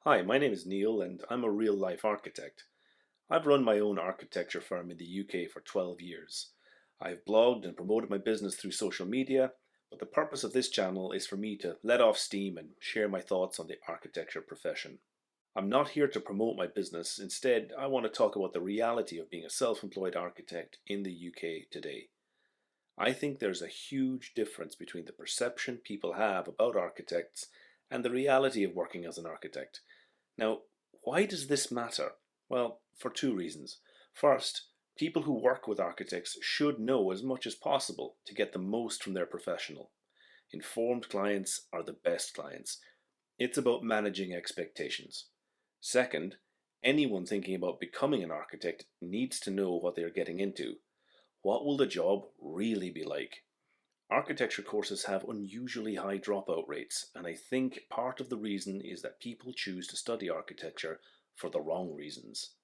Hi, my name is Neil and I'm a real life architect. I've run my own architecture firm in the UK for 12 years. I've blogged and promoted my business through social media, but the purpose of this channel is for me to let off steam and share my thoughts on the architecture profession. I'm not here to promote my business, instead, I want to talk about the reality of being a self employed architect in the UK today. I think there's a huge difference between the perception people have about architects and the reality of working as an architect. Now, why does this matter? Well, for two reasons. First, people who work with architects should know as much as possible to get the most from their professional. Informed clients are the best clients. It's about managing expectations. Second, anyone thinking about becoming an architect needs to know what they are getting into. What will the job really be like? Architecture courses have unusually high dropout rates, and I think part of the reason is that people choose to study architecture for the wrong reasons.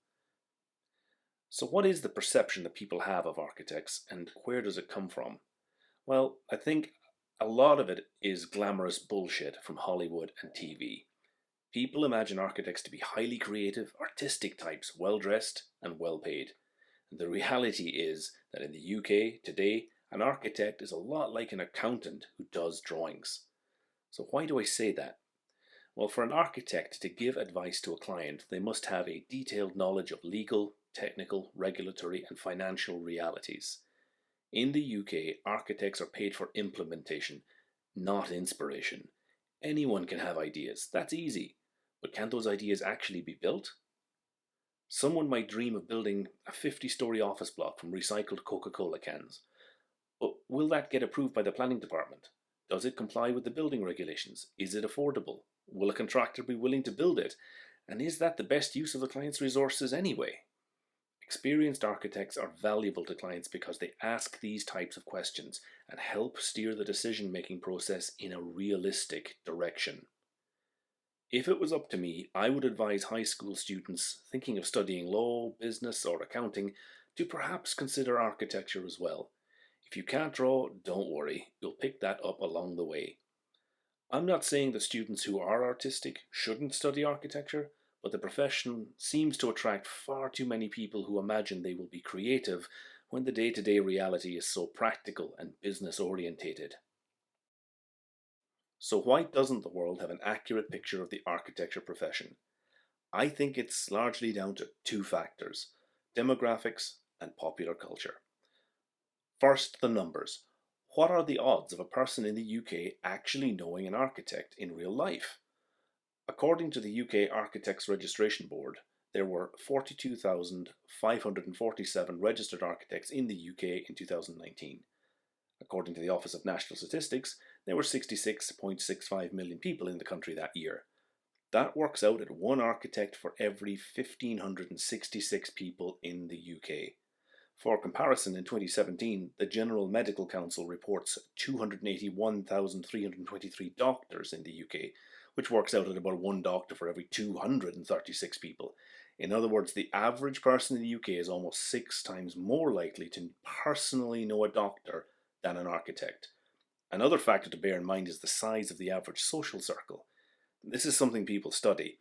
So, what is the perception that people have of architects, and where does it come from? Well, I think a lot of it is glamorous bullshit from Hollywood and TV. People imagine architects to be highly creative, artistic types, well dressed, and well paid. The reality is that in the UK today, an architect is a lot like an accountant who does drawings. So, why do I say that? Well, for an architect to give advice to a client, they must have a detailed knowledge of legal, technical, regulatory, and financial realities. In the UK, architects are paid for implementation, not inspiration. Anyone can have ideas, that's easy. But can those ideas actually be built? Someone might dream of building a 50-story office block from recycled Coca-Cola cans. But will that get approved by the planning department? Does it comply with the building regulations? Is it affordable? Will a contractor be willing to build it? And is that the best use of the client's resources anyway? Experienced architects are valuable to clients because they ask these types of questions and help steer the decision making process in a realistic direction. If it was up to me, I would advise high school students thinking of studying law, business, or accounting to perhaps consider architecture as well. If you can't draw, don't worry, you'll pick that up along the way. I'm not saying that students who are artistic shouldn't study architecture, but the profession seems to attract far too many people who imagine they will be creative when the day to day reality is so practical and business orientated. So, why doesn't the world have an accurate picture of the architecture profession? I think it's largely down to two factors: demographics and popular culture. First, the numbers. What are the odds of a person in the UK actually knowing an architect in real life? According to the UK Architects Registration Board, there were 42,547 registered architects in the UK in 2019. According to the Office of National Statistics, there were 66.65 million people in the country that year. That works out at one architect for every 1,566 people in the UK. For comparison, in 2017, the General Medical Council reports 281,323 doctors in the UK, which works out at about one doctor for every 236 people. In other words, the average person in the UK is almost 6 times more likely to personally know a doctor than an architect. Another factor to bear in mind is the size of the average social circle. This is something people study,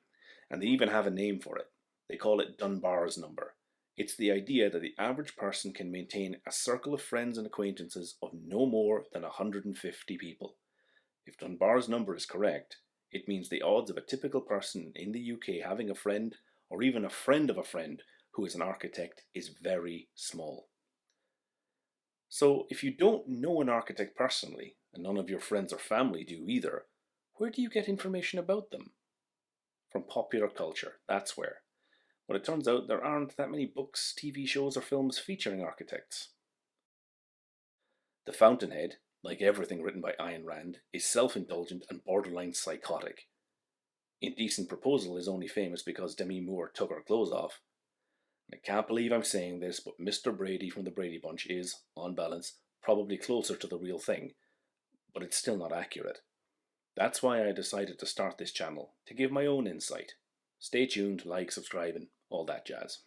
and they even have a name for it. They call it Dunbar's number. It's the idea that the average person can maintain a circle of friends and acquaintances of no more than 150 people. If Dunbar's number is correct, it means the odds of a typical person in the UK having a friend, or even a friend of a friend, who is an architect is very small. So, if you don't know an architect personally, and none of your friends or family do either, where do you get information about them? From popular culture, that's where. But it turns out there aren't that many books, TV shows, or films featuring architects. The Fountainhead, like everything written by Ayn Rand, is self indulgent and borderline psychotic. Indecent Proposal is only famous because Demi Moore took her clothes off. I can't believe I'm saying this, but Mr. Brady from the Brady Bunch is, on balance, probably closer to the real thing, but it's still not accurate. That's why I decided to start this channel, to give my own insight. Stay tuned, like, subscribe, and all that jazz.